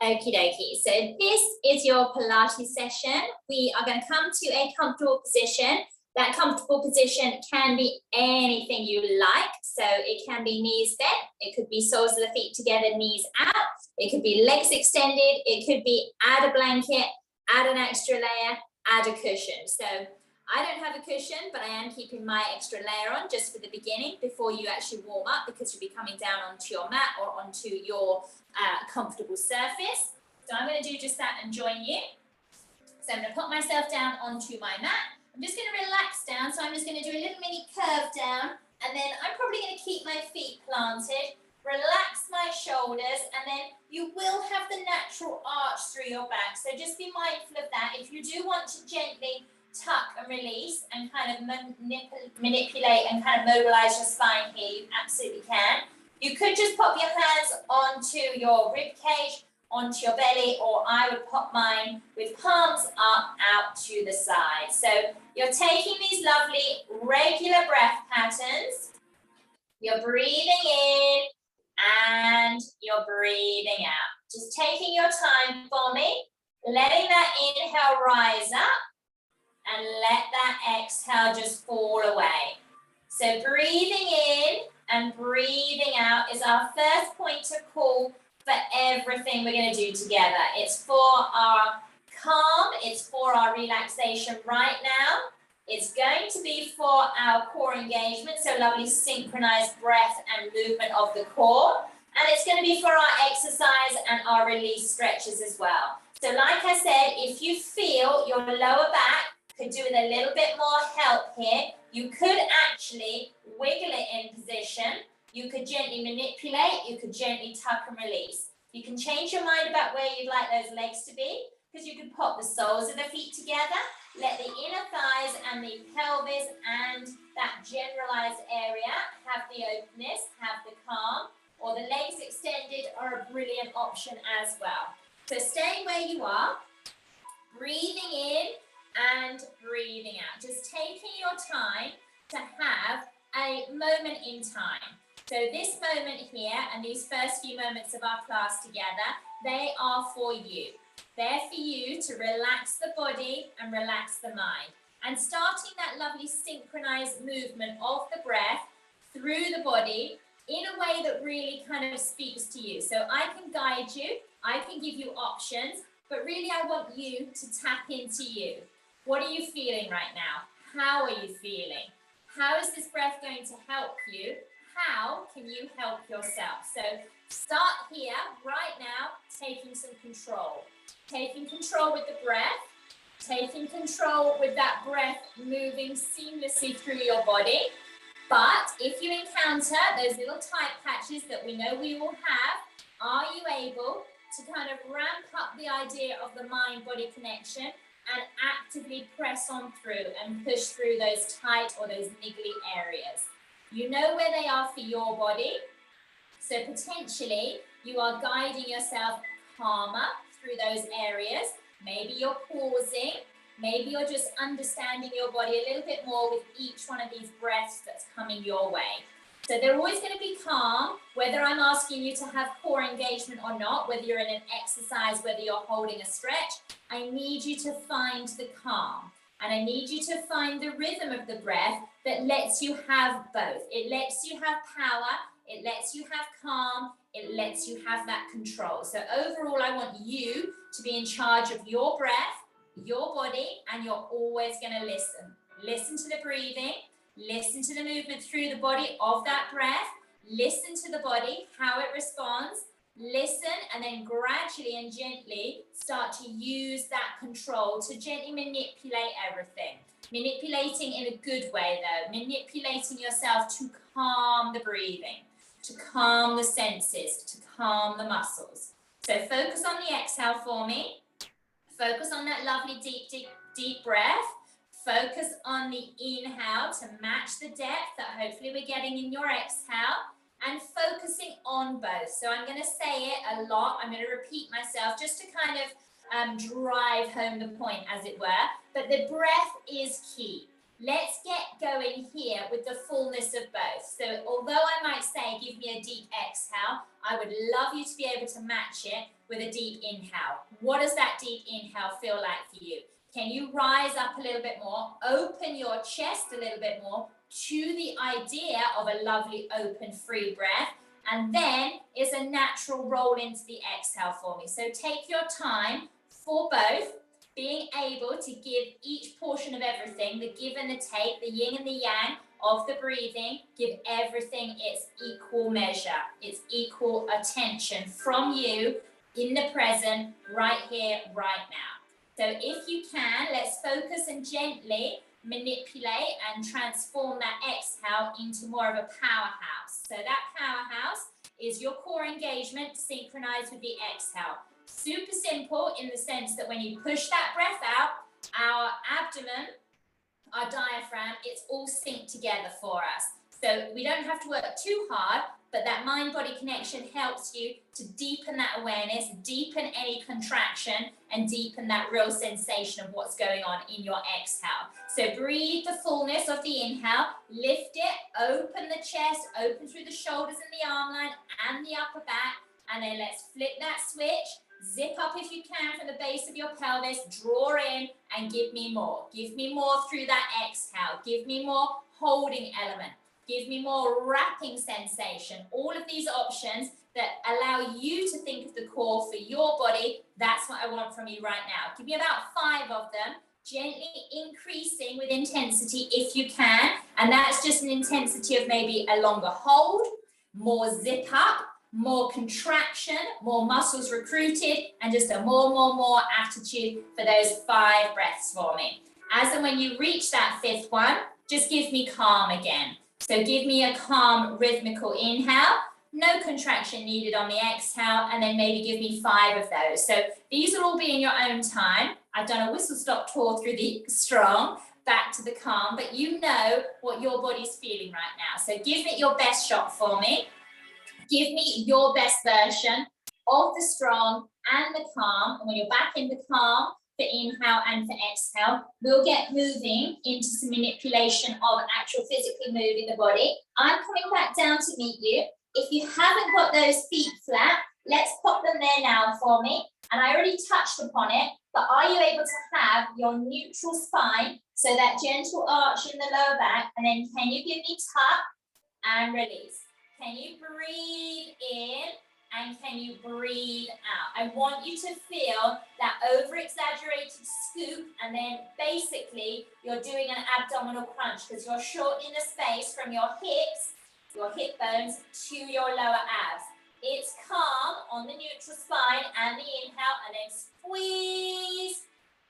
Okie dokie. So this is your Pilates session. We are going to come to a comfortable position. That comfortable position can be anything you like. So it can be knees bent. It could be soles of the feet together, knees out. It could be legs extended. It could be add a blanket, add an extra layer, add a cushion. So I don't have a cushion, but I am keeping my extra layer on just for the beginning before you actually warm up, because you'll be coming down onto your mat or onto your comfortable surface. So I'm going to do just that and join you. So I'm going to put myself down onto my mat. I'm just going to relax down. So I'm just going to do a little mini curve down, and then I'm probably going to keep my feet planted, relax my shoulders, and then you will have the natural arch through your back. So just be mindful of that. If you do want to gently tuck and release and kind of manipulate and kind of mobilize your spine here, you absolutely can. You could just pop your hands onto your rib cage, onto your belly, or I would pop mine with palms up out to the side. So you're taking these lovely regular breath patterns. You're breathing in and you're breathing out. Just taking your time for me, letting that inhale rise up and let that exhale just fall away. So breathing in and breathing out is our first point of call for everything we're going to do together. It's for our calm, it's for our relaxation right now. It's going to be for our core engagement, so lovely synchronized breath and movement of the core. And it's going to be for our exercise and our release stretches as well. So like I said, if you feel your lower back could do with a little bit more help here, you could actually wiggle it in position. You could gently manipulate, you could gently tuck and release. You can change your mind about where you'd like those legs to be, because you could pop the soles of the feet together, let the inner thighs and the pelvis and that generalized area have the openness, have the calm, or the legs extended are a brilliant option as well. So staying where you are, breathing in and breathing out. Just taking your time to have a moment in time. So this moment here and these first few moments of our class together, they are for you. They're for you to relax the body and relax the mind. And starting that lovely synchronized movement of the breath through the body in a way that really kind of speaks to you. So I can guide you, I can give you options, but really I want you to tap into you. What are you feeling right now? How are you feeling? How is this breath going to help you? How can you help yourself? So start here right now, taking some control. Taking control with the breath, taking control with that breath moving seamlessly through your body. But if you encounter those little tight patches that we know we all have, are you able to kind of ramp up the idea of the mind-body connection and actively press on through and push through those tight or those niggly areas? You know where they are for your body. So potentially you are guiding yourself calmer through those areas. Maybe you're pausing. Maybe you're just understanding your body a little bit more with each one of these breaths that's coming your way. So they're always going to be calm, whether I'm asking you to have core engagement or not, whether you're in an exercise, whether you're holding a stretch. I need you to find the calm, and I need you to find the rhythm of the breath that lets you have both. It lets you have power, it lets you have calm, it lets you have that control. So overall, I want you to be in charge of your breath, your body, and you're always going to listen. Listen to the breathing, listen to the movement through the body of that breath, listen to the body, how it responds, listen, and then gradually and gently start to use that control to gently manipulate everything. Manipulating in a good way though, manipulating yourself to calm the breathing, to calm the senses, to calm the muscles. So focus on the exhale for me. Focus on that lovely deep breath. Focus on the inhale to match the depth that hopefully we're getting in your exhale, and focusing on both. So I'm going to say it a lot. I'm going to repeat myself just to kind of drive home the point, as it were. But the breath is key. Let's get going here with the fullness of both. So although I might say, give me a deep exhale, I would love you to be able to match it with a deep inhale. What does that deep inhale feel like for you? Can you rise up a little bit more, open your chest a little bit more to the idea of a lovely open free breath, and then it's a natural roll into the exhale for me. So take your time for both, being able to give each portion of everything, the give and the take, the yin and the yang of the breathing, give everything its equal measure, its equal attention from you in the present, right here, right now. So if you can, let's focus and gently manipulate and transform that exhale into more of a powerhouse. So that powerhouse is your core engagement synchronized with the exhale. Super simple in the sense that when you push that breath out, our abdomen, our diaphragm, it's all synced together for us. So we don't have to work too hard, but that mind-body connection helps you to deepen that awareness, deepen any contraction, and deepen that real sensation of what's going on in your exhale. So breathe the fullness of the inhale, lift it, open the chest, open through the shoulders and the arm line and the upper back, and then let's flip that switch. Zip up if you can from the base of your pelvis, draw in and give me more. Give me more through that exhale. Give me more holding element. Give me more wrapping sensation. All of these options that allow you to think of the core for your body, that's what I want from you right now. Give me about 5 of them, gently increasing with intensity if you can. And that's just an intensity of maybe a longer hold, more zip up, more contraction, more muscles recruited, and just a more attitude for those 5 breaths for me. As and when you reach that 5th one, just give me calm again. So give me a calm rhythmical inhale, no contraction needed on the exhale, and then maybe give me 5 of those. So these will all be in your own time. I've done a whistle stop tour through the strong, back to the calm, but you know what your body's feeling right now. So give it your best shot for me. Give me your best version of the strong and the calm. And when you're back in the calm, for inhale and for exhale, we'll get moving into some manipulation of actual physically moving the body. I'm coming back down to meet you. If you haven't got those feet flat, let's pop them there now for me. And I already touched upon it, but are you able to have your neutral spine, so that gentle arch in the lower back, and then can you give me tuck and release? Can you breathe in and can you breathe out? I want you to feel that over-exaggerated scoop, and then basically you're doing an abdominal crunch because you're shortening the space from your hips, your hip bones, to your lower abs. It's calm on the neutral spine and the inhale, and then squeeze,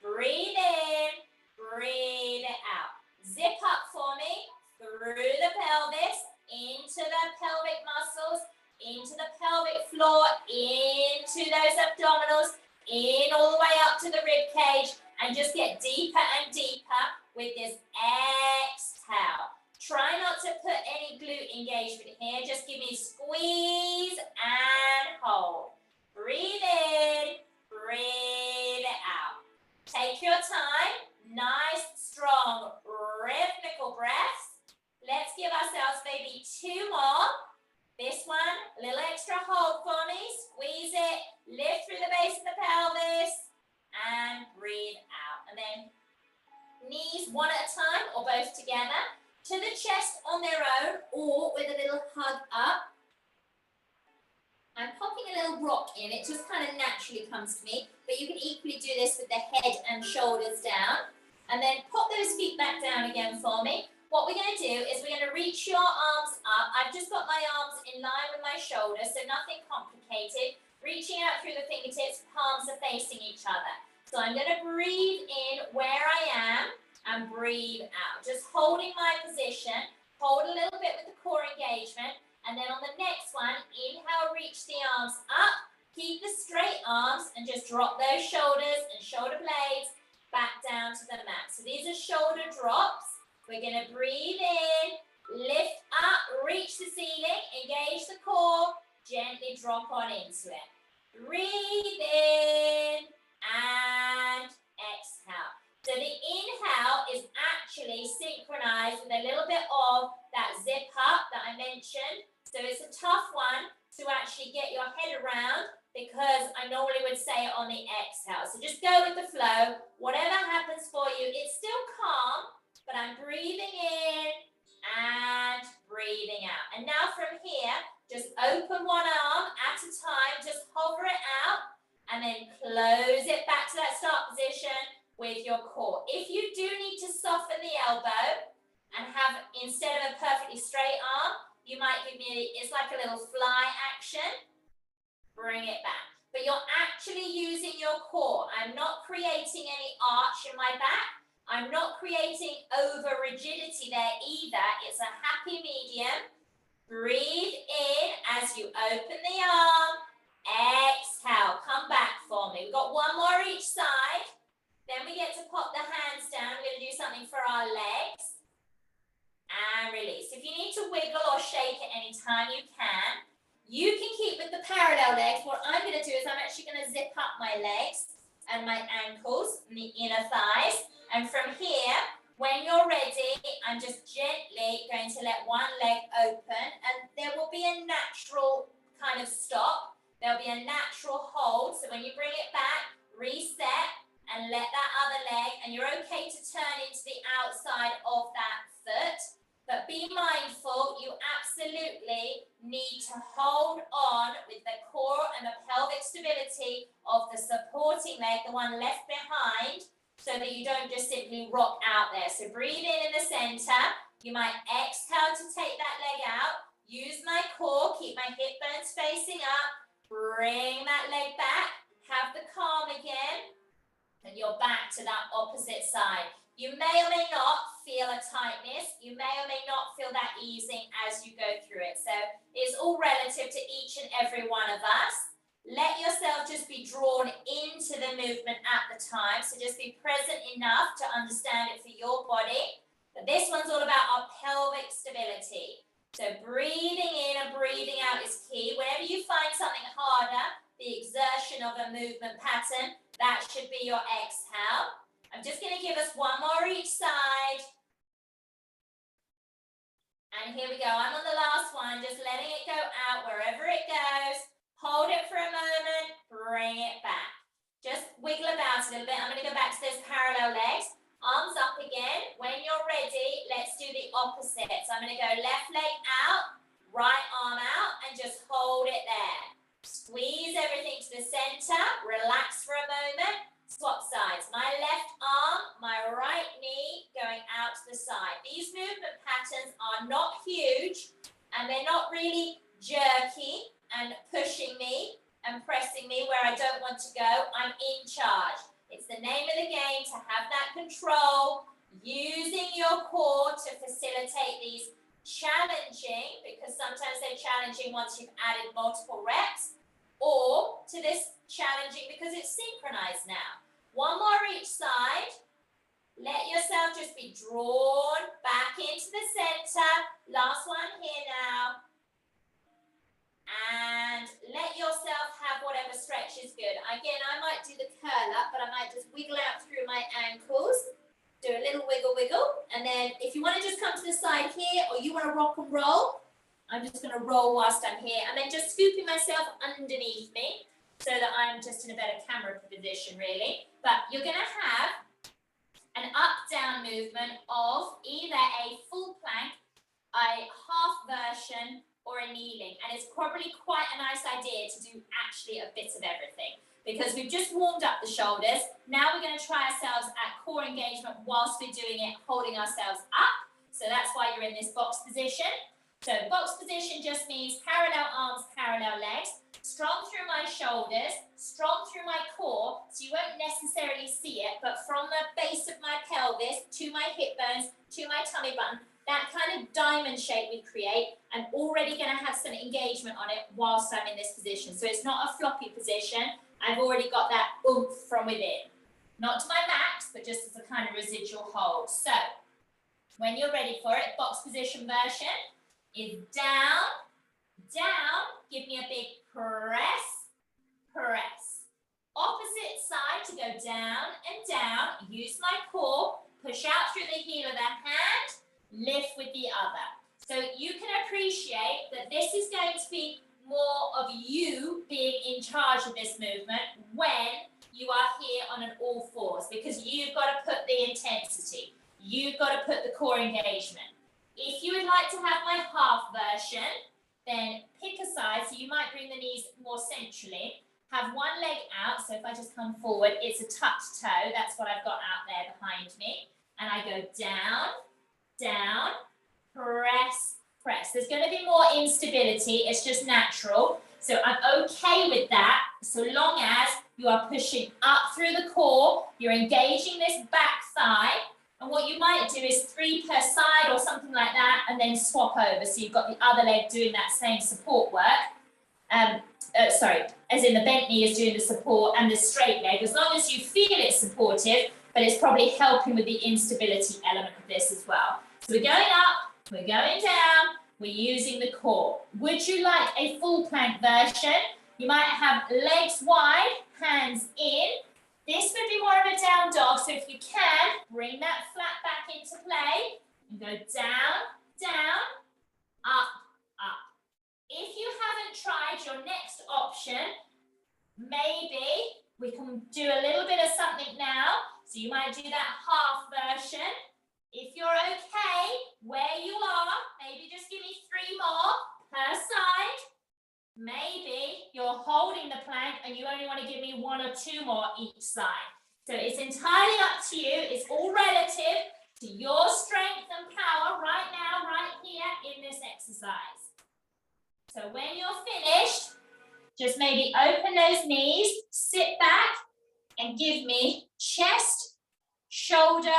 breathe in, breathe out. Zip up for me through the pelvis, into the pelvic muscles, into the pelvic floor, into those abdominals, in all the way up to the rib cage, and just get deeper and deeper with this exhale. Try not to put any glute engagement here. Just give me squeeze and hold. Breathe in, breathe out. Take your time. Nice, strong, rhythmical breaths. Let's give ourselves maybe 2 more. This one, a little extra hold for me. Squeeze it, lift through the base of the pelvis, and breathe out. And then knees one at a time or both together to the chest on their own, or with a little hug up. I'm popping a little rock in. It just kind of naturally comes to me, but you can equally do this with the head and shoulders down. And then pop those feet back down again for me. What we're going to do is we're going to reach your arms up. I've just got my arms in line with my shoulders, so nothing complicated. Reaching out through the fingertips, palms are facing each other. So I'm going to breathe in where I am and breathe out. Just holding my position. Hold a little bit with the core engagement. And then on the next one, inhale, reach the arms up. Keep the straight arms and just drop those shoulders and shoulder blades back down to the mat. So these are shoulder drops. We're going to breathe in, lift up, reach the ceiling, engage the core, gently drop on into it. Breathe in and exhale. So the inhale is actually synchronized with a little bit of that zip up that I mentioned. So it's a tough one to actually get your head around because I normally would say it on the exhale. So just go with the flow. Whatever happens for you, it's still calm, but I'm breathing in and breathing out. And now from here, just open one arm at a time, just hover it out and then close it back to that start position with your core. If you do need to soften the elbow and have, instead of a perfectly straight arm, you might give me, it's like a little fly action, bring it back. But you're actually using your core. I'm not creating any arch in my back. I'm not creating over rigidity there either. It's a happy medium. Breathe in as you open the arm. Exhale, come back for me. We've got one more each side. Then we get to pop the hands down. We're going to do something for our legs. And release. If you need to wiggle or shake at any time, you can. You can keep with the parallel legs. What I'm going to do is I'm actually going to zip up my legs and my ankles and the inner thighs. And from here, when you're ready, I'm just gently going to let one leg open. And there will be a natural kind of stop. There'll be a natural hold. So when you bring it back, reset. And let that other leg, and you're okay to turn into the outside of that foot, but be mindful, you absolutely need to hold on with the core and the pelvic stability of the supporting leg, the one left behind, so that you don't just simply rock out there. So breathe in the center, you might exhale to take that leg out, use my core, keep my hip bones facing up, bring that leg back, have the calm again, and you're back to that opposite side. You may or may not feel a tightness. You may or may not feel that easing as you go through it. So it's all relative to each and every one of us. Let yourself just be drawn into the movement at the time. So just be present enough to understand it for your body. But this one's all about our pelvic stability. So breathing in and breathing out is key. Whenever you find something harder, the exertion of a movement pattern, that should be your exhale. I'm just going to give us one more each side. And here we go. I'm on the last one, just letting it go out wherever it goes. Hold it for a moment, bring it back. Just wiggle about a little bit. I'm going to go back to those parallel legs. Arms up again. When you're ready, let's do the opposite. So I'm going to go left leg out, right arm out, and just hold it there. Squeeze everything to the center, relax for a moment, swap sides. My left arm, my right knee going out to the side. These movement patterns are not huge and they're not really jerky and pushing me and pressing me where I don't want to go. I'm in charge. It's the name of the game to have that control, using your core to facilitate these challenging, because sometimes they're challenging once you've added multiple reps, or to this challenging because it's synchronized now. One more each side. Let yourself just be drawn back into the center. Last one here now. And let yourself have whatever stretch is good. Again, I might do the curl up, but I might just wiggle out through my ankles. Do a little wiggle, wiggle. And then if you want to just come to the side here, or you want to rock and roll, I'm just going to roll whilst I'm here, and then just scooping myself underneath me so that I'm just in a better camera position, really. But you're going to have an up-down movement of either a full plank, a half version, or a kneeling. And it's probably quite a nice idea to do actually a bit of everything, because we've just warmed up the shoulders. Now we're going to try ourselves at core engagement whilst we're doing it, holding ourselves up. So that's why you're in this box position. So box position just means parallel arms, parallel legs, strong through my shoulders, strong through my core, so you won't necessarily see it, but from the base of my pelvis to my hip bones, to my tummy button, that kind of diamond shape we create, I'm already going to have some engagement on it whilst I'm in this position. So it's not a floppy position. I've already got that oomph from within. Not to my max, but just as a kind of residual hold. So when you're ready for it, box position version is down, down, give me a big press, press. Opposite side to go down and down, use my core, push out through the heel of the hand, lift with the other. So you can appreciate that this is going to be more of you being in charge of this movement when you are here on an all fours, because you've got to put the intensity. You've got to put the core engagement. If you would like to have my half version, then pick a side. So you might bring the knees more centrally. Have one leg out. So if I just come forward, it's a touch toe. That's what I've got out there behind me. And I go down, down, press, press. There's going to be more instability. It's just natural. So I'm okay with that, so long as you are pushing up through the core, you're engaging this back thigh, and what you might do is 3 per side or something like that, and then swap over. So you've got the other leg doing that same support work. As in the bent knee is doing the support and the straight leg, as long as you feel it's supportive, but it's probably helping with the instability element of this as well. So we're going up, we're going down, we're using the core. Would you like a full plank version? You might have legs wide, hands in. This would be more of a down dog, so if you can, bring that flat back into play and go down, down, up, up. If you haven't tried your next option, maybe we can do a little bit of something now. So you might do that half version. If you're okay where you are, maybe just give me 3 more per side. Maybe you're holding the plank and you only want to give me 1 or 2 more each side. So it's entirely up to you. It's all relative to your strength and power right now, right here in this exercise. So when you're finished, just maybe open those knees, sit back and give me chest, shoulder,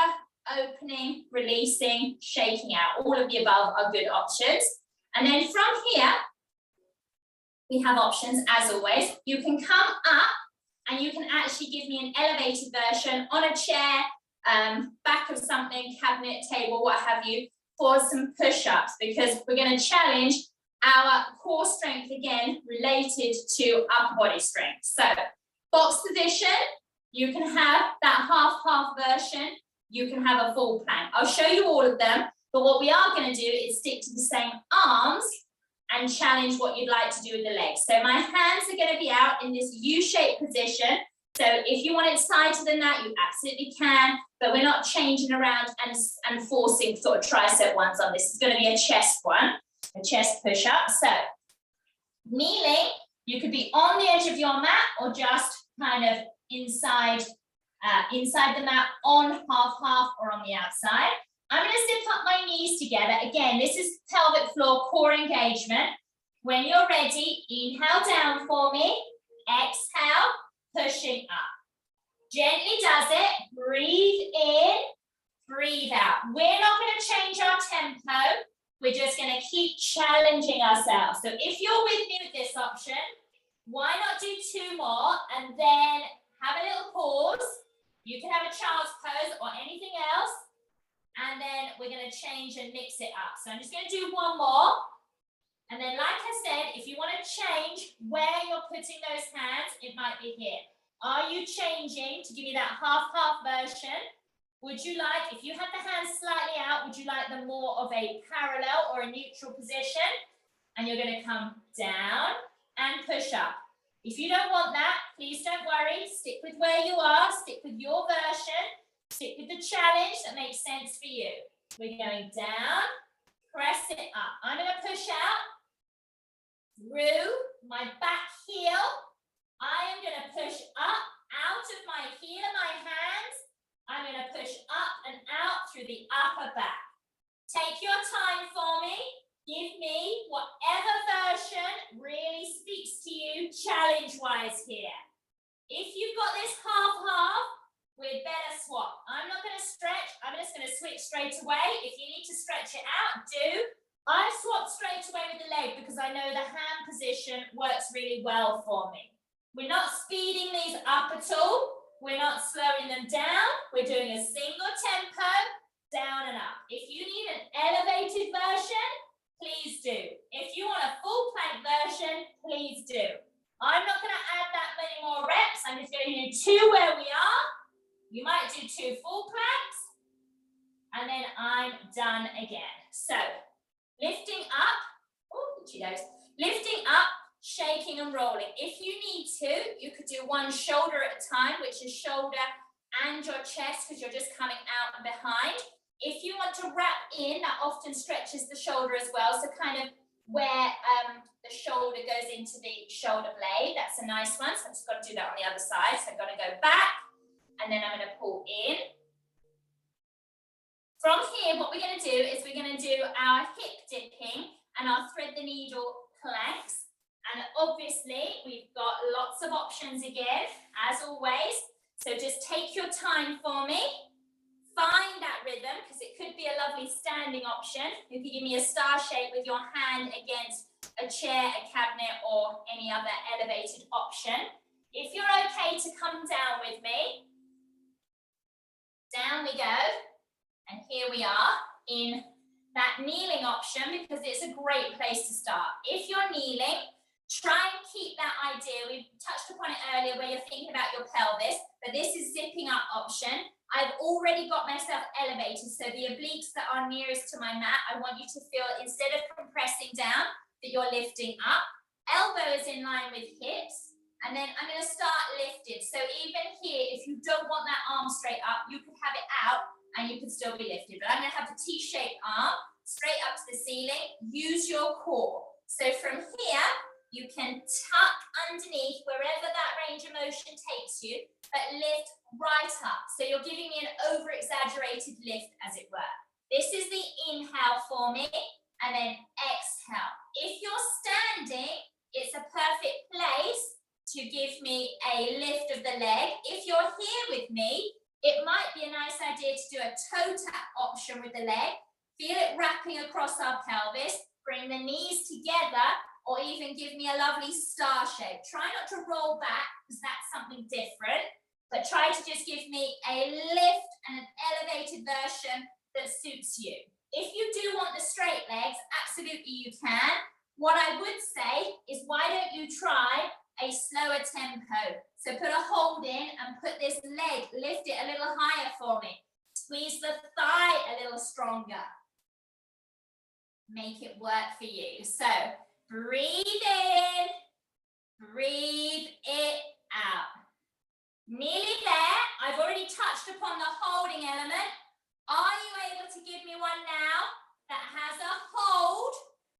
opening, releasing, shaking out. All of the above are good options. And then from here, we have options as always. You can come up and you can actually give me an elevated version on a chair, back of something, cabinet, table, what have you, for some push-ups, because we're going to challenge our core strength again related to upper body strength. So box position, you can have that half version. You can have a full plank. I'll show you all of them, but what we are going to do is stick to the same arms and challenge what you'd like to do with the legs. So my hands are going to be out in this U-shaped position. So if you want it tighter than that, you absolutely can, but we're not changing around and forcing sort of tricep ones on this. It's going to be a chest one, a chest push-up. So kneeling, you could be on the edge of your mat or just kind of inside the mat on half or on the outside. I'm going to zip up my knees together. Again, this is pelvic floor core engagement. When you're ready, inhale down for me. Exhale, pushing up. Gently does it. Breathe in, breathe out. We're not going to change our tempo. We're just going to keep challenging ourselves. So if you're with me with this option, why not do 2 more and then have a little pause. You can have a child's pose or anything else. And then we're going to change and mix it up. So I'm just going to do 1 more. And then, like I said, if you want to change where you're putting those hands, it might be here. Are you changing to give me that half version? Would you like, if you had the hands slightly out, would you like them more of a parallel or a neutral position? And you're going to come down and push up. If you don't want that, please don't worry. Stick with where you are. Stick with your version. Stick with the challenge that makes sense for you. We're going down, press it up. I'm going to push out through my back heel. I am going to push up out of my heel and my hands. I'm going to push up and out through the upper back. Take your time for me. Give me whatever version really speaks to you challenge-wise here. If you've got this half, we'd better swap. I'm not going to stretch. I'm just going to switch straight away. If you need to stretch it out, do. I swap straight away with the leg because I know the hand position works really well for me. We're not speeding these up at all. We're not slowing them down. We're doing a single tempo, down and up. If you need an elevated version, please do. If you want a full plank version, please do. I'm not going to add that many more reps. I'm just going to do 2 where we are. You might do 2 full planks, and then I'm done again. So, lifting up, oh, Cheetos, lifting up, shaking and rolling. If you need to, you could do one shoulder at a time, which is shoulder and your chest, because you're just coming out and behind. If you want to wrap in, that often stretches the shoulder as well. So kind of where the shoulder goes into the shoulder blade. That's a nice one. So I've just got to do that on the other side. So I've got to go back, and then I'm going to pull in. From here, what we're going to do is we're going to do our hip dipping and our thread the needle planks. And obviously, we've got lots of options again, as always. So just take your time for me. Find that rhythm, because it could be a lovely standing option. You could give me a star shape with your hand against a chair, a cabinet, or any other elevated option. If you're okay to come down with me, down we go. And here we are in that kneeling option, because it's a great place to start. If you're kneeling, try and keep that idea. We touched upon it earlier where you're thinking about your pelvis, but this is zipping up option. I've already got myself elevated, so the obliques that are nearest to my mat, I want you to feel, instead of compressing down, that you're lifting up. Elbow is in line with hips, and then I'm going to start lifted. So even here, if you don't want that arm straight up, you could have it out and you could still be lifted. But I'm going to have the T-shaped arm straight up to the ceiling. Use your core. So from here, you can tuck underneath wherever that range of motion takes you, but lift right up. So you're giving me an over-exaggerated lift, as it were. This is the inhale for me, and then exhale. If you're standing, it's a perfect place to give me a lift of the leg. If you're here with me, it might be a nice idea to do a toe tap option with the leg. Feel it wrapping across our pelvis. Bring the knees together, or even give me a lovely star shape. Try not to roll back, because that's something different, but try to just give me a lift and an elevated version that suits you. If you do want the straight legs, absolutely you can. What I would say is, why don't you try a slower tempo? So put a hold in and put this leg, lift it a little higher for me. Squeeze the thigh a little stronger. Make it work for you. So breathe in, breathe it out. Nearly there. I've already touched upon the holding element. Are you able to give me one now that has a hold,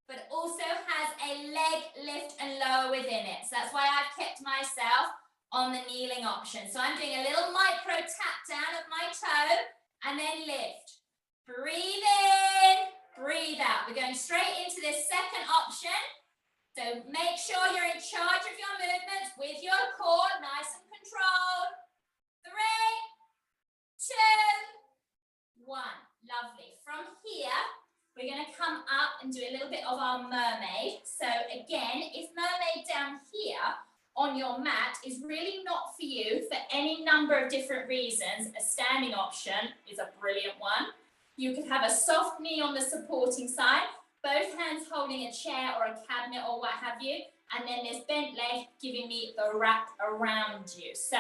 but also has a leg lift and lower within it? So that's why I've kept myself on the kneeling option. So I'm doing a little micro tap down of my toe and then lift. Breathe in, breathe out. We're going straight into this second option. So make sure you're in charge of your movements with your core, nice and controlled. 3, 2, 1. Lovely. From here, we're going to come up and do a little bit of our mermaid. So again, if mermaid down here on your mat is really not for you for any number of different reasons, a standing option is a brilliant one. You could have a soft knee on the supporting side, both hands holding a chair or a cabinet or what have you, and then this bent leg giving me the wrap around you. So,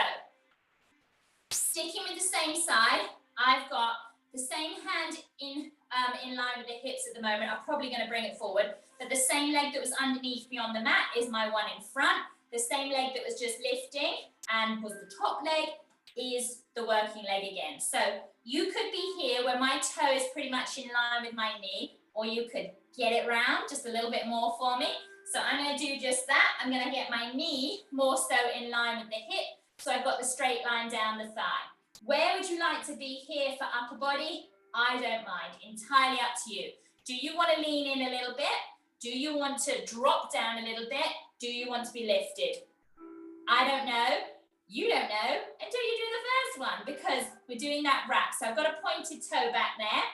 sticking with the same side, I've got the same hand in line with the hips at the moment. I'm probably going to bring it forward, but the same leg that was underneath me on the mat is my one in front. The same leg that was just lifting and was the top leg is the working leg again. So you could be here where my toe is pretty much in line with my knee, or you could get it round just a little bit more for me. So I'm going to do just that. I'm going to get my knee more so in line with the hip, so I've got the straight line down the thigh. Where would you like to be here for upper body? I don't mind, entirely up to you. Do you want to lean in a little bit? Do you want to drop down a little bit? Do you want to be lifted? I don't know. You don't know until you do the first one, because we're doing that wrap. So I've got a pointed toe back there,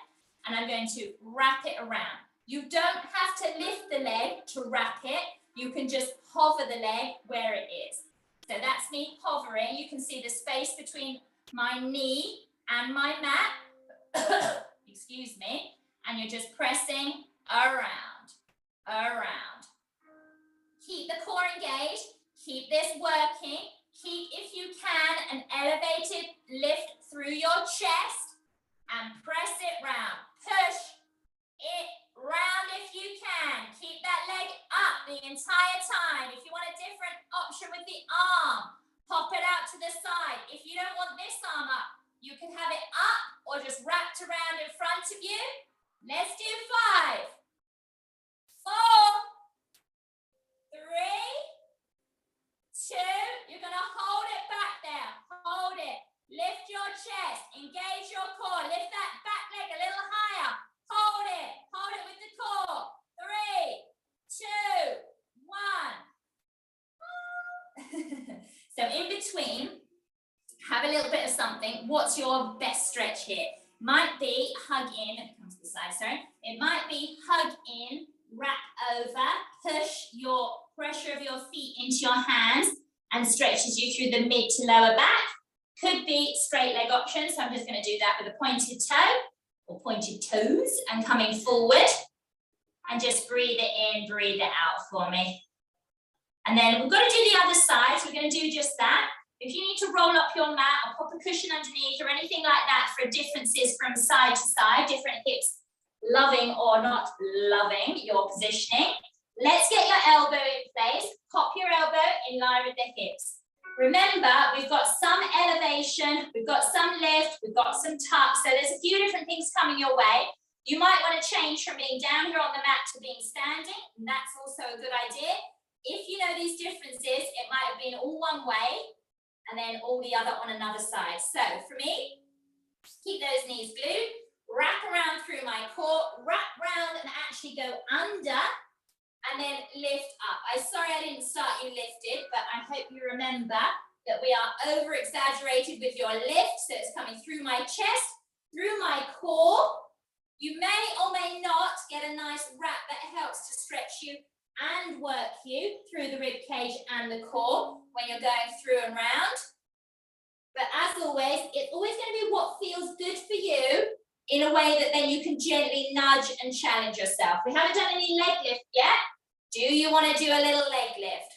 and I'm going to wrap it around. You don't have to lift the leg to wrap it. You can just hover the leg where it is. So that's me hovering. You can see the space between my knee and my mat. Excuse me. And you're just pressing around, around. Keep the core engaged. Keep this working. Keep, if you can, an elevated lift through your chest and press it round. Push it round if you can. Keep that leg up the entire time. If you want a different option with the arm, pop it out to the side. If you don't want this arm up, you can have it up or just wrapped around in front of you. Let's do 5, 4, 3, 2. You're going to hold it back there. Hold it. Lift your chest. Engage your core. Lift that back leg a little higher. Hold it. Hold it with the core. 3, 2, 1. So in between, have a little bit of something. What's your best stretch here? Might be hug in. Come to the side, sorry. It might be hug in, wrap over, push your pressure of your feet into your hands and stretches you through the mid to lower back. Could be straight leg option, so I'm just going to do that with a pointed toe or pointed toes and coming forward. And just breathe it in, breathe it out for me. And then we've got to do the other side, so we're going to do just that. If you need to roll up your mat or pop a cushion underneath or anything like that for differences from side to side, different hips, loving or not loving your positioning. Let's get your elbow in place. Pop your elbow in line with the hips. Remember, we've got some elevation, we've got some lift, we've got some tuck. So there's a few different things coming your way. You might want to change from being down here on the mat to being standing. And that's also a good idea. If you know these differences, it might have been all one way and then all the other on another side. So for me, keep those knees glued, wrap around through my core, wrap round and actually go under and then lift up. I'm sorry I didn't start you lifted, but I hope you remember that we are over exaggerated with your lift. So it's coming through my chest, through my core. You may or may not get a nice wrap that helps to stretch you and work you through the rib cage and the core when you're going through and round. But as always, it's always going to be what feels good for you in a way that then you can gently nudge and challenge yourself. We haven't done any leg lift yet. Do you want to do a little leg lift?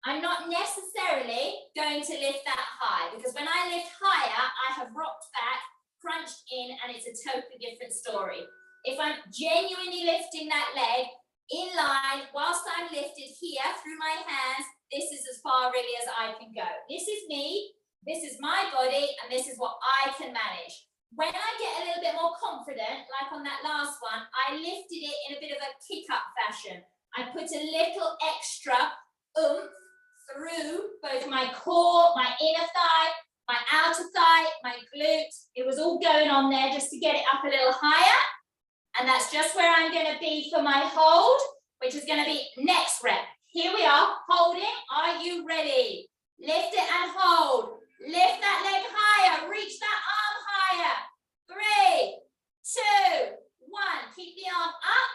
I'm not necessarily going to lift that high because when I lift higher, I have rocked back, crunched in, and it's a totally different story. If I'm genuinely lifting that leg in line, whilst I'm lifted here through my hands, this is as far really as I can go. This is me, this is my body, and this is what I can manage. When I get a little bit more confident, like on that last one, I lifted it in a bit of a kick-up fashion. I put a little extra oomph through both my core, my inner thigh, my outer thigh, my glute. It was all going on there just to get it up a little higher. And that's just where I'm going to be for my hold, which is going to be next rep. Here we are, holding. Are you ready? Lift it and hold. Lift that leg higher. Reach that arm higher. 3, 2, 1. Keep the arm up.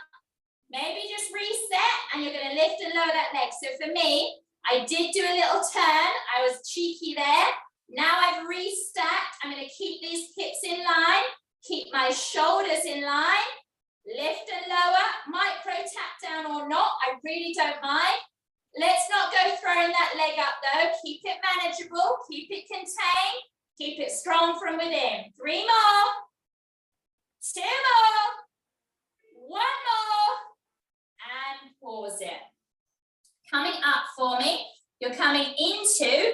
Maybe just reset and you're going to lift and lower that leg. So for me, I did do a little turn. I was cheeky there. Now I've restacked. I'm going to keep these hips in line. Keep my shoulders in line. Lift and lower. Micro tap down or not. I really don't mind. Let's not go throwing that leg up though. Keep it manageable. Keep it contained. Keep it strong from within. 3 more. 2 more. 1 more. And pause it. Coming up for me, you're coming into,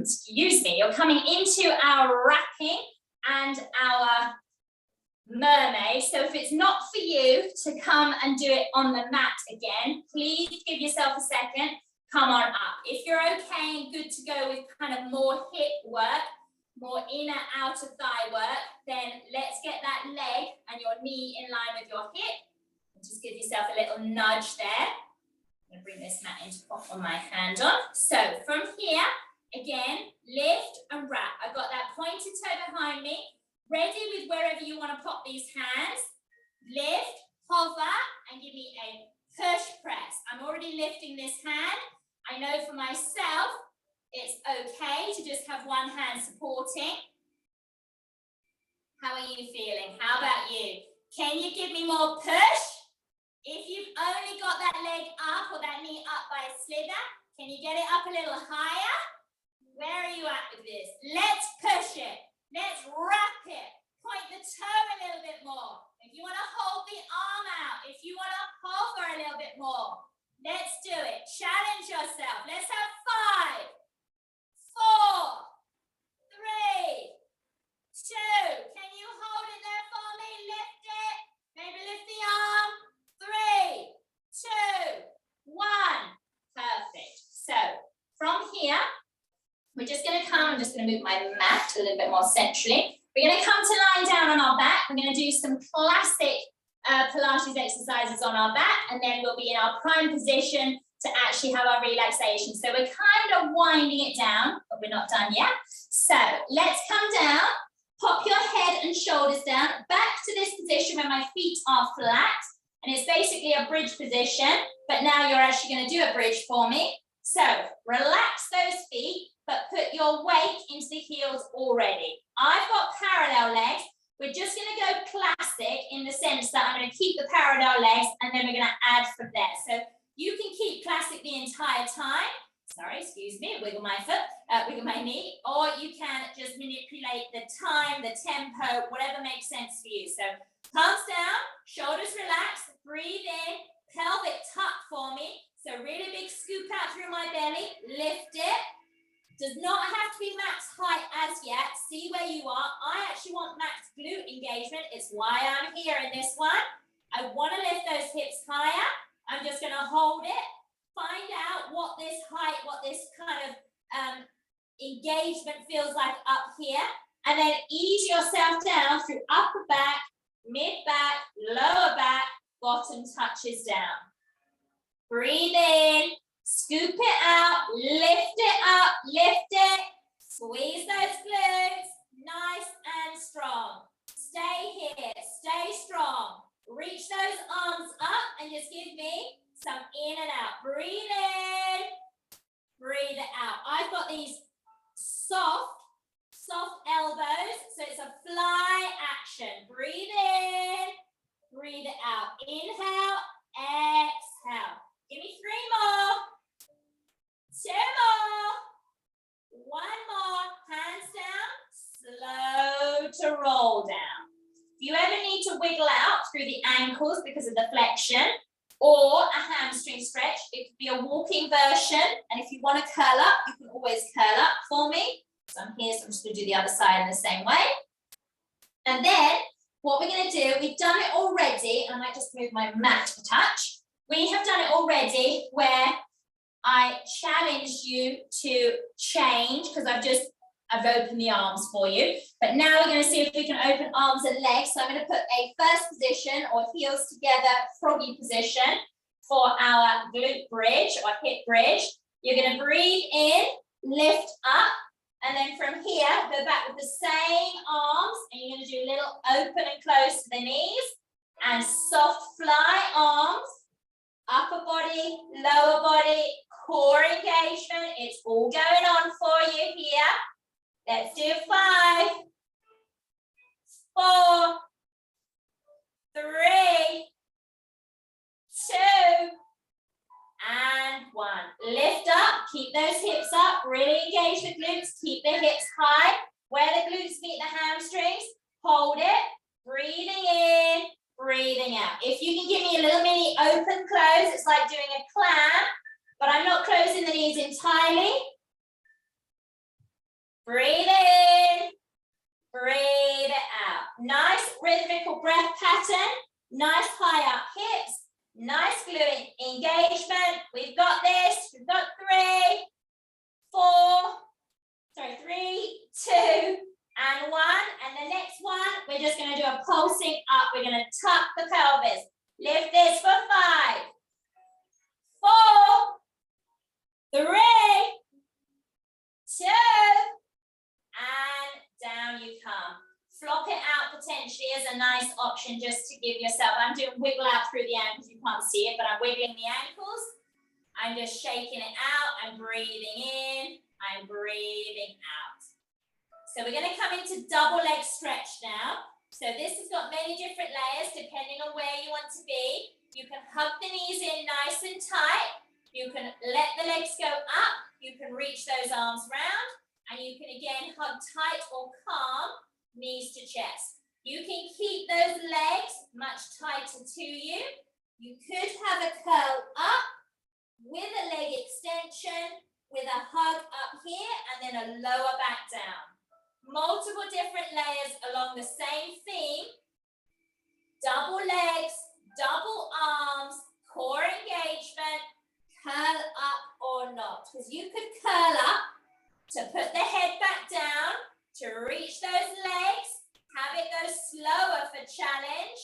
excuse me, you're coming into our wrapping and our mermaid. So if it's not for you to come and do it on the mat again, please give yourself a second, come on up. If you're okay and good to go with kind of more hip work, more inner outer thigh work, then let's get that leg and your knee in line with your hip. Just give yourself a little nudge there. I'm going to bring this mat into off on my hand on. So from here, again, lift and wrap. I've got that pointed toe behind me, ready with wherever you want to pop these hands. Lift, hover, and give me a push press. I'm already lifting this hand. I know for myself, it's okay to just have one hand supporting. How are you feeling? How about you? Can you give me more push? If you've only got that leg up or that knee up by a slither, can you get it up a little higher? Where are you at with this? Let's push it. Let's wrap it. Point the toe a little bit more. If you want to hold the arm out, if you want to hover a little bit more, let's do it. Challenge yourself. Let's have 5, 4, 3, 2. Can you hold it there for me? Lift it. Maybe lift the arm. 3, 2, 1. Perfect. So from here, we're just going to come. I'm just going to move my mat a little bit more centrally. We're going to come to lying down on our back. We're going to do some classic Pilates exercises on our back, and then we'll be in our prime position to actually have our relaxation. So we're kind of winding it down, but we're not done yet. So let's come down, pop your head and shoulders down, back to this position where my feet are flat, and it's basically a bridge position, but now you're actually going to do a bridge for me. So relax those feet, but put your weight into the heels already. I've got parallel legs. We're just going to go classic in the sense that I'm going to keep the parallel legs and then we're going to add from there. So you can keep classic the entire time. Sorry, excuse me, wiggle my foot, wiggle my knee, or you can just manipulate the time, the tempo, whatever makes sense for you. So palms down, shoulders relaxed, breathe in, pelvic tuck for me. So really big scoop out through my belly, lift it. Does not have to be max height as yet. See where you are. I actually want max glute engagement. It's why I'm here in this one. I want to lift those hips higher. I'm just going to hold it. Find out what this height, what this kind of engagement feels like up here. And then ease yourself down through upper back, mid back, lower back, bottom touches down. Breathe in. Scoop it out, lift it up, lift it, squeeze those glutes, nice and strong. Stay here, stay strong. Reach those arms up and just give me some in and out. Breathe in, breathe it out. I've got these soft elbows, so it's a fly action. Breathe in, breathe it out. Inhale, exhale. Give me 3 more. 2 more, 1 more, hands down, slow to roll down. If you ever need to wiggle out through the ankles because of the flexion or a hamstring stretch, it could be a walking version. And if you want to curl up, you can always curl up for me. So I'm here, so I'm just going to do the other side in the same way. And then what we're going to do, we've done it already, and I might just move my mat a touch. We have done it already where I challenged you to change because I've opened the arms for you. But now we're going to see if we can open arms and legs. So I'm going to put a first position or heels together froggy position for our glute bridge or hip bridge. You're going to breathe in, lift up, and then from here, go back with the same arms, and you're going to do a little open and close to the knees and soft fly arms. Upper body, lower body, core engagement. It's all going on for you here. Let's do 5, 4, 3, 2, and 1. Lift up, keep those hips up, really engage the glutes, keep the hips high. Where the glutes meet the hamstrings, hold it, breathing in, breathing out. If you can give me a little mini open close, it's like doing a clam, but I'm not closing the knees entirely. Breathe in, breathe it out. Nice rhythmical breath pattern, nice high up hips, nice glute engagement. We've got this, we've got 3, 2, and 1, and the next one, we're just going to do a pulsing up. We're going to tuck the pelvis. Lift this for 5, 4, 3, 2, and down you come. Flop it out potentially as a nice option just to give yourself. I'm doing wiggle out through the ankles. You can't see it, but I'm wiggling the ankles. I'm just shaking it out. I'm breathing in. I'm breathing out. So we're going to come into double leg stretch now. So this has got many different layers depending on where you want to be. You can hug the knees in nice and tight. You can let the legs go up. You can reach those arms round. And you can again hug tight or calm, knees to chest. You can keep those legs much tighter to you. You could have a curl up with a leg extension, with a hug up here, and then a lower back down. Multiple different layers along the same theme. Double legs, double arms, core engagement, curl up or not. Because you could curl up to put the head back down, to reach those legs, have it go slower for challenge.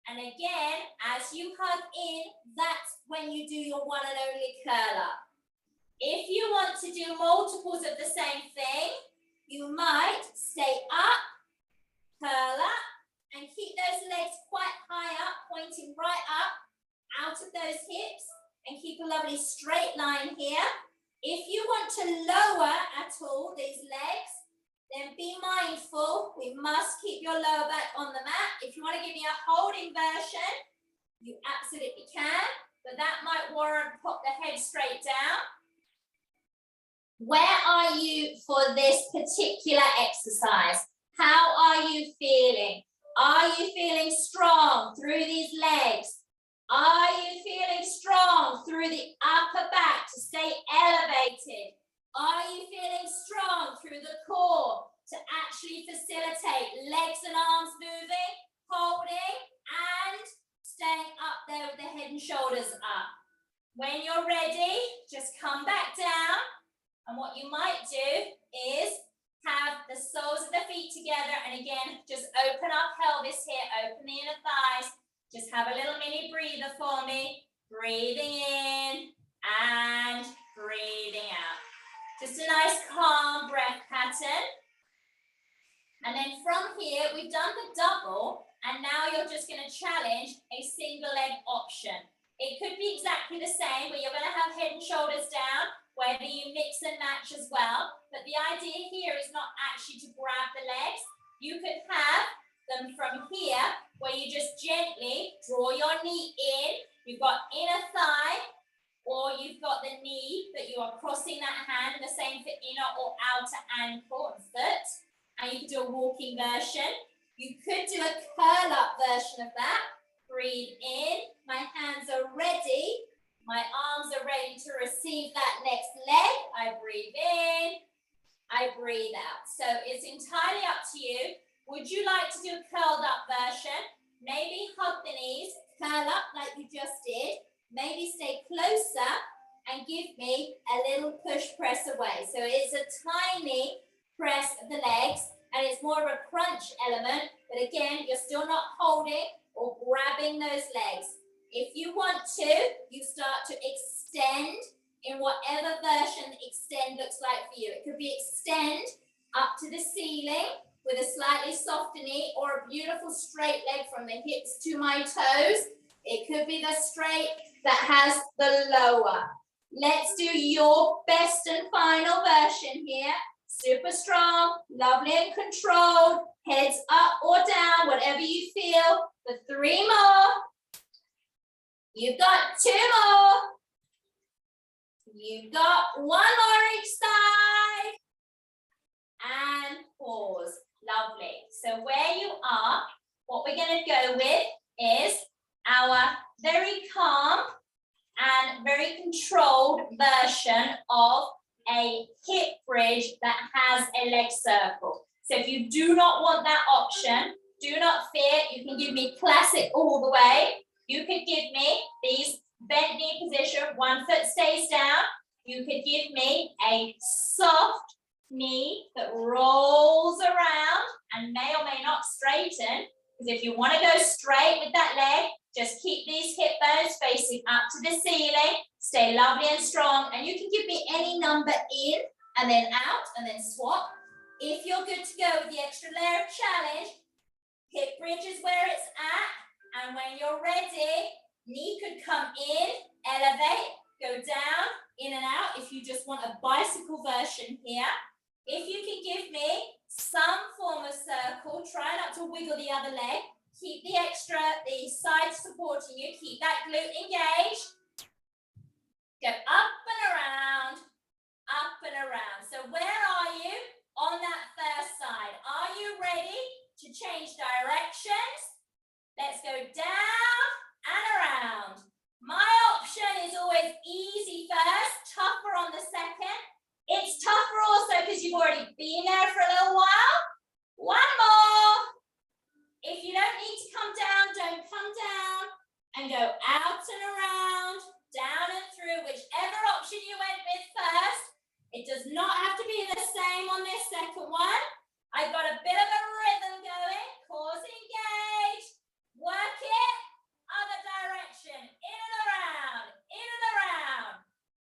And again, as you hug in, that's when you do your one and only curl up. If you want to do multiples of the same thing, you might stay up, curl up, and keep those legs quite high up, pointing right up, out of those hips, and keep a lovely straight line here. If you want to lower at all these legs, then be mindful, we must keep your lower back on the mat. If you want to give me a holding version, you absolutely can, but that might warrant pop the head straight down. Where are you for this particular exercise? How are you feeling? Are you feeling strong through these legs? Are you feeling strong through the upper back to stay elevated? Are you feeling strong through the core to actually facilitate legs and arms moving, holding, and staying up there with the head and shoulders up? When you're ready, just come back down. And what you might do is have the soles of the feet together. And again, just open our pelvis here, open the inner thighs. Just have a little mini breather for me. Breathing in and breathing out. Just a nice calm breath pattern. And then from here, we've done the double. And now you're just going to challenge a single leg option. It could be exactly the same, where you're going to have head and shoulders down, whether you mix and match as well. But the idea here is not actually to grab the legs. You could have them from here, where you just gently draw your knee in. You've got inner thigh, or you've got the knee that you are crossing that hand, the same for inner or outer ankle and foot. And you can do a walking version. You could do a curl up version of that. Breathe in, my hands are ready. My arms are ready to receive that next leg. I breathe in, I breathe out. So it's entirely up to you. Would you like to do a curled up version? Maybe hug the knees, curl up like you just did. Maybe stay closer and give me a little push press away. So it's a tiny press of the legs, and it's more of a crunch element. But again, you're still not holding or grabbing those legs. If you want to, you start to extend in whatever version extend looks like for you. It could be extend up to the ceiling with a slightly softer knee, or a beautiful straight leg from the hips to my toes. It could be the straight that has the lower. Let's do your best and final version here. Super strong, lovely and controlled. Heads up or down, whatever you feel. For 3 more. You've got 2 more. You've got 1 more each side. And pause. Lovely. So where you are, what we're going to go with is our very calm and very controlled version of a hip bridge that has a leg circle. So if you do not want that option, do not fear. You can give me classic all the way. You could give me these bent knee position, 1 foot stays down. You could give me a soft knee that rolls around and may or may not straighten. Because if you want to go straight with that leg, just keep these hip bones facing up to the ceiling. Stay lovely and strong. And you can give me any number in and then out and then swap. If you're good to go with the extra layer of challenge, hip bridge is where it's at. And when you're ready, knee could come in, elevate, go down, in and out. If you just want a bicycle version here. If you can give me some form of circle, try not to wiggle the other leg. Keep the side supporting you. Keep that glute engaged. Go up and around, up and around. So where are you? not have to be the same on this second one. I've got a bit of a rhythm going. Cores engaged. Work it. Other direction. In and around. In and around.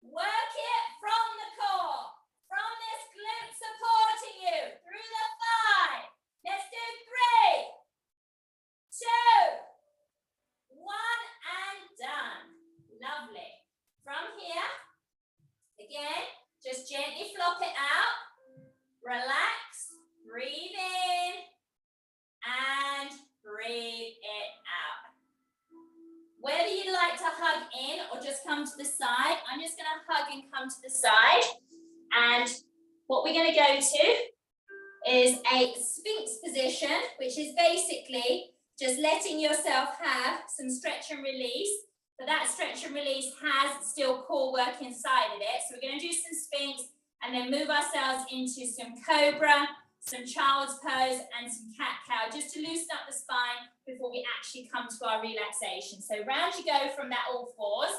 Work it from the core. From this glute supporting you. Through the thigh. Let's do 3, 2, 1 and done. Lovely. From here, again, just gently flop it out. Relax. Breathe in. And breathe it out. Whether you like to hug in or just come to the side, I'm just going to hug and come to the side. And what we're going to go to is a Sphinx position, which is basically just letting yourself have some stretch and release. But that stretch and release has still core work inside of it. So we're going to do some Sphinx and then move ourselves into some Cobra, some Child's Pose and some Cat-Cow, just to loosen up the spine before we actually come to our relaxation. So round you go from that all fours.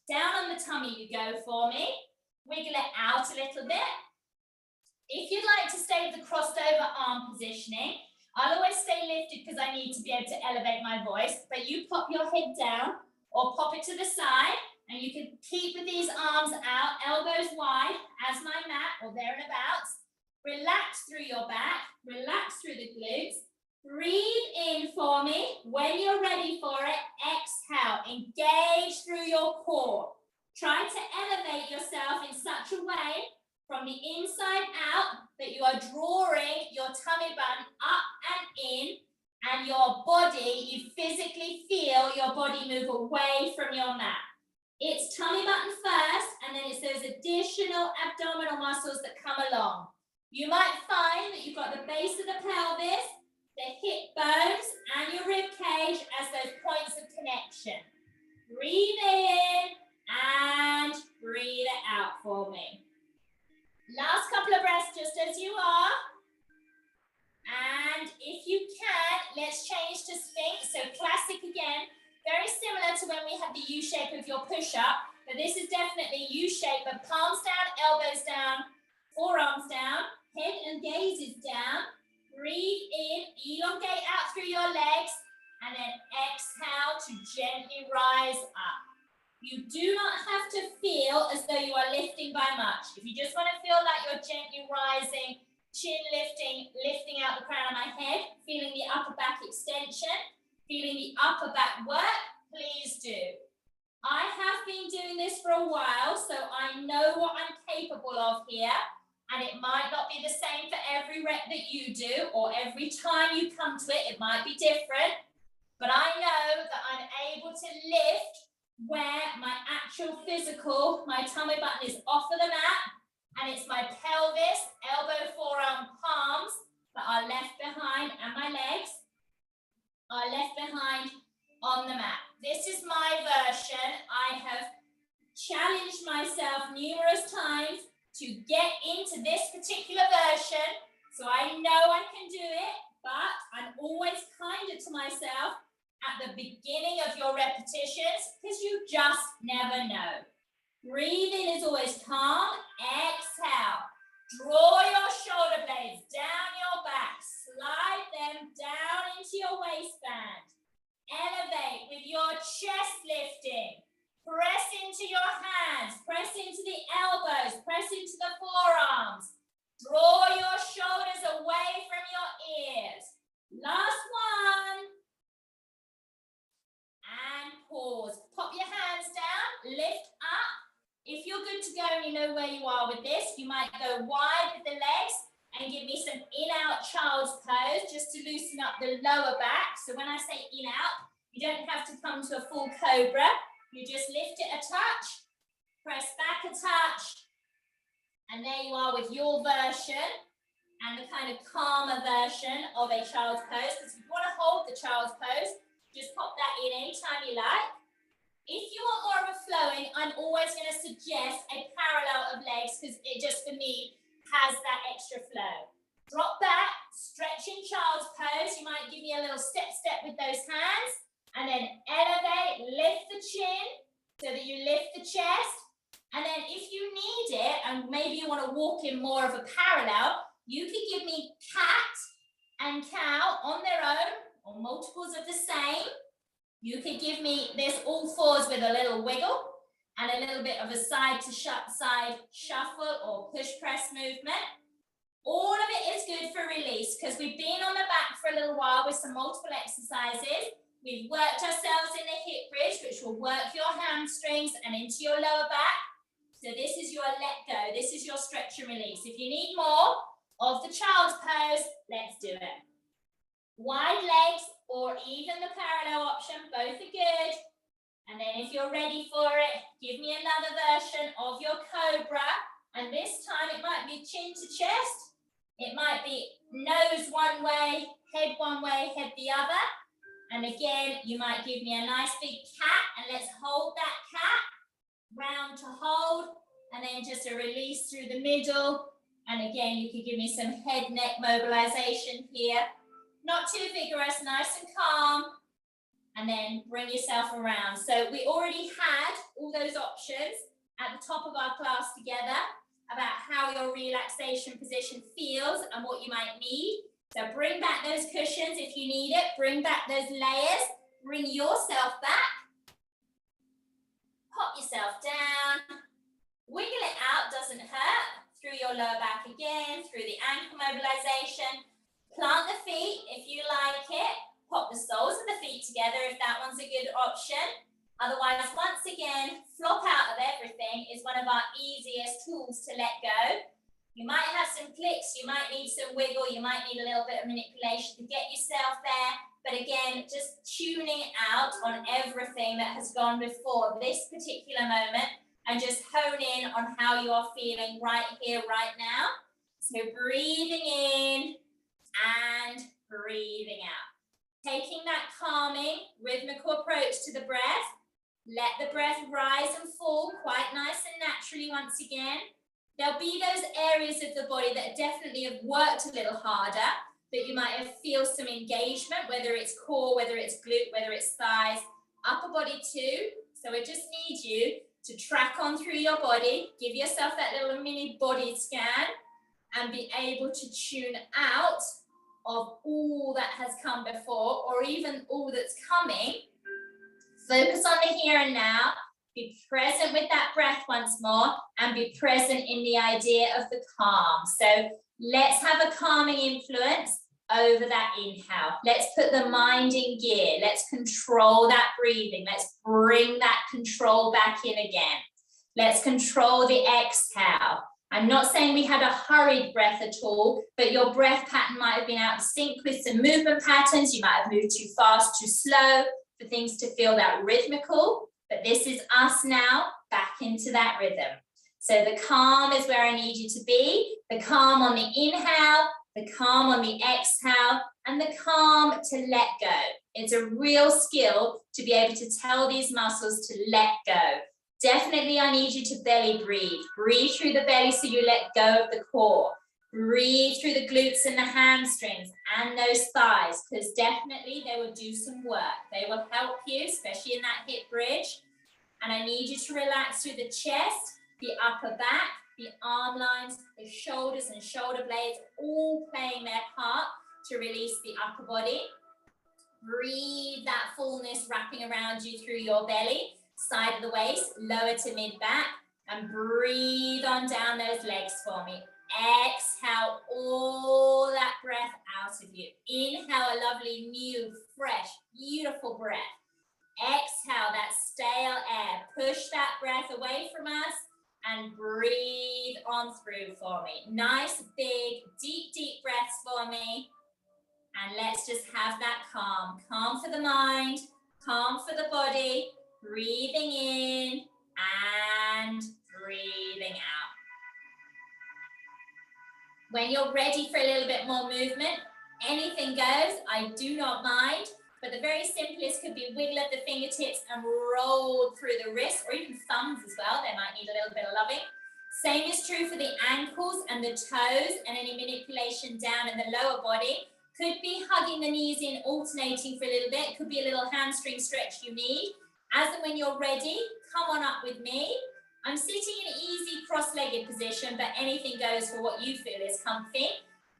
Down on the tummy you go for me. Wiggle it out a little bit. If you'd like to stay with the crossed over arm positioning, I'll always stay lifted because I need to be able to elevate my voice, but you pop your head down or pop it to the side, and you can keep with these arms out, elbows wide as my mat or there and abouts. Relax through your back, relax through the glutes. Breathe in for me. When you're ready for it, exhale. Engage through your core. Try to elevate yourself in such a way from the inside out that you are drawing your tummy button up and in, and your body, you physically feel your body move away from your mat. It's tummy button first, and then it's those additional abdominal muscles that come along. You might find that you've got the base of the pelvis, the hip bones, and your rib cage as those points of connection. Breathe in and breathe it out for me. Last couple of breaths just as you are. And if you can, let's change to Sphinx. So classic again, very similar to when we had the U shape of your push-up, but this is definitely U shape, but palms down, elbows down, forearms down, head and gaze is down. Breathe in, elongate out through your legs, and then exhale to gently rise up. You do not have to feel as though you are lifting by much. If you just want to feel like you're gently rising, chin lifting, lifting out the crown of my head, feeling the upper back extension, feeling the upper back work, please do. I have been doing this for a while, so I know what I'm capable of here, and it might not be the same for every rep that you do, or every time you come to it, it might be different, but I know that I'm able to lift where my actual physical, my tummy button is off of the mat, and it's my pelvis, elbow, forearm, palms that are left behind, and my legs are left behind on the mat. This is my version. I have challenged myself numerous times to get into this particular version, so I know I can do it, but I'm always kinder to myself at the beginning of your repetitions, because you just never know. Breathing is always calm. Exhale. Draw your shoulder blades down your back. Slide them down into your waistband. Elevate with your chest lifting. Press into your hands. Press into the elbows. Press into the forearms. Draw your shoulders away from your ears. Last one. And pause. Pop your hands down, lift up. If you're good to go and you know where you are with this, you might go wide with the legs and give me some in-out child's pose just to loosen up the lower back. So when I say in-out, you don't have to come to a full cobra. You just lift it a touch, press back a touch, and there you are with your version and the kind of calmer version of a child's pose. Because if you want to hold the child's pose, just pop that in anytime you like. If you want more of a flowing, I'm always going to suggest a parallel of legs because it just, for me, has that extra flow. Drop back, stretch in child's pose. You might give me a little step with those hands. And then elevate, lift the chin so that you lift the chest. And then if you need it, and maybe you want to walk in more of a parallel, you can give me cat and cow on their own, or multiples of the same. You could give me this all fours with a little wiggle and a little bit of a side to side shuffle or push press movement. All of it is good for release because we've been on the back for a little while with some multiple exercises. We've worked ourselves in the hip bridge, which will work your hamstrings and into your lower back. So this is your let go. This is your stretch and release. If you need more of the child's pose, let's do it. Wide legs or even the parallel option, both are good. And then if you're ready for it, give me another version of your cobra. And this time it might be chin to chest. It might be nose one way, head the other. And again, you might give me a nice big cat, and let's hold that cat. Round to hold, and then just a release through the middle. And again, you could give me some head, neck mobilization here. Not too vigorous, nice and calm. And then bring yourself around. So we already had all those options at the top of our class together about how your relaxation position feels and what you might need. So bring back those cushions if you need it. Bring back those layers. Bring yourself back. Pop yourself down. Wiggle it out, doesn't hurt. Through your lower back again, through the ankle mobilization. Plant the feet if you like it. Pop the soles of the feet together if that one's a good option. Otherwise, once again, flop out of everything is one of our easiest tools to let go. You might have some clicks, you might need some wiggle, you might need a little bit of manipulation to get yourself there. But again, just tuning out on everything that has gone before this particular moment and just hone in on how you are feeling right here, right now. So breathing in and breathing out. Taking that calming, rhythmical approach to the breath. Let the breath rise and fall quite nice and naturally once again. There'll be those areas of the body that definitely have worked a little harder, that you might feel some engagement, whether it's core, whether it's glute, whether it's thighs, upper body too. So I just need you to track on through your body, give yourself that little mini body scan and be able to tune out of all that has come before or even all that's coming. Focus on the here and now. Be present with that breath once more and be present in the idea of the calm. So let's have a calming influence over that inhale. Let's put the mind in gear. Let's control that breathing. Let's bring that control back in again. Let's control the exhale. I'm not saying we had a hurried breath at all, but your breath pattern might have been out of sync with some movement patterns. You might have moved too fast, too slow for things to feel that rhythmical. But this is us now back into that rhythm. So the calm is where I need you to be. The calm on the inhale, the calm on the exhale, and the calm to let go. It's a real skill to be able to tell these muscles to let go. Definitely, I need you to belly breathe. Breathe through the belly so you let go of the core. Breathe through the glutes and the hamstrings and those thighs, because definitely they will do some work. They will help you, especially in that hip bridge. And I need you to relax through the chest, the upper back, the arm lines, the shoulders and shoulder blades, all playing their part to release the upper body. Breathe that fullness wrapping around you through your belly, side of the waist, lower to mid back, and breathe on down those legs for me. Exhale all that breath out of you. Inhale a lovely, new, fresh, beautiful breath. Exhale that stale air. Push that breath away from us and breathe on through for me. Nice, big, deep, deep breaths for me. And let's just have that calm. Calm for the mind, calm for the body. Breathing in and breathing out. When you're ready for a little bit more movement, anything goes, I do not mind. But the very simplest could be wiggle of the fingertips and roll through the wrists, or even thumbs as well. They might need a little bit of loving. Same is true for the ankles and the toes, and any manipulation down in the lower body. Could be hugging the knees in, alternating for a little bit. Could be a little hamstring stretch you need. As and when you're ready, come on up with me. I'm sitting in an easy cross-legged position, but anything goes for what you feel is comfy.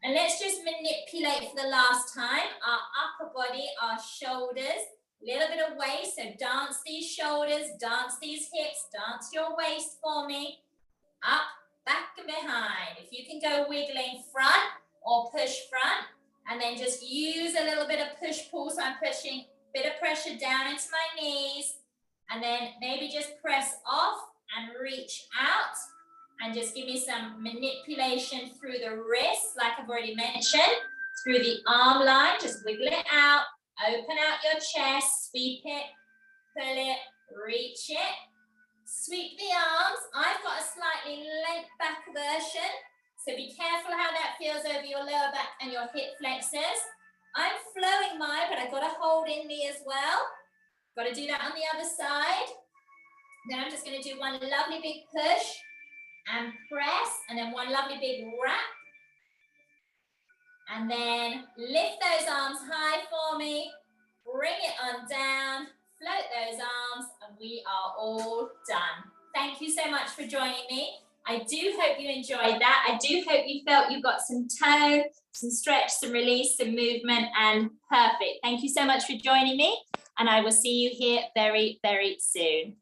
And let's just manipulate for the last time our upper body, our shoulders, a little bit of waist. So dance these shoulders, dance these hips, dance your waist for me. Up, back and behind. If you can go wiggling front or push front, and then just use a little bit of push-pull. So I'm pushing a bit of pressure down into my knees, and then maybe just press off and reach out. And just give me some manipulation through the wrists, like I've already mentioned, through the arm line. Just wiggle it out, open out your chest, sweep it, pull it, reach it. Sweep the arms. I've got a slightly laid back version, so be careful how that feels over your lower back and your hip flexors. I'm flowing mine, but I've got to hold in me as well. Got to do that on the other side. Then I'm just going to do one lovely big push and press, and then one lovely big wrap. And then lift those arms high for me. Bring it on down. Float those arms, and we are all done. Thank you so much for joining me. I do hope you enjoyed that. I do hope you felt you got some tone, some stretch, some release, some movement, and perfect. Thank you so much for joining me, and I will see you here very, very soon.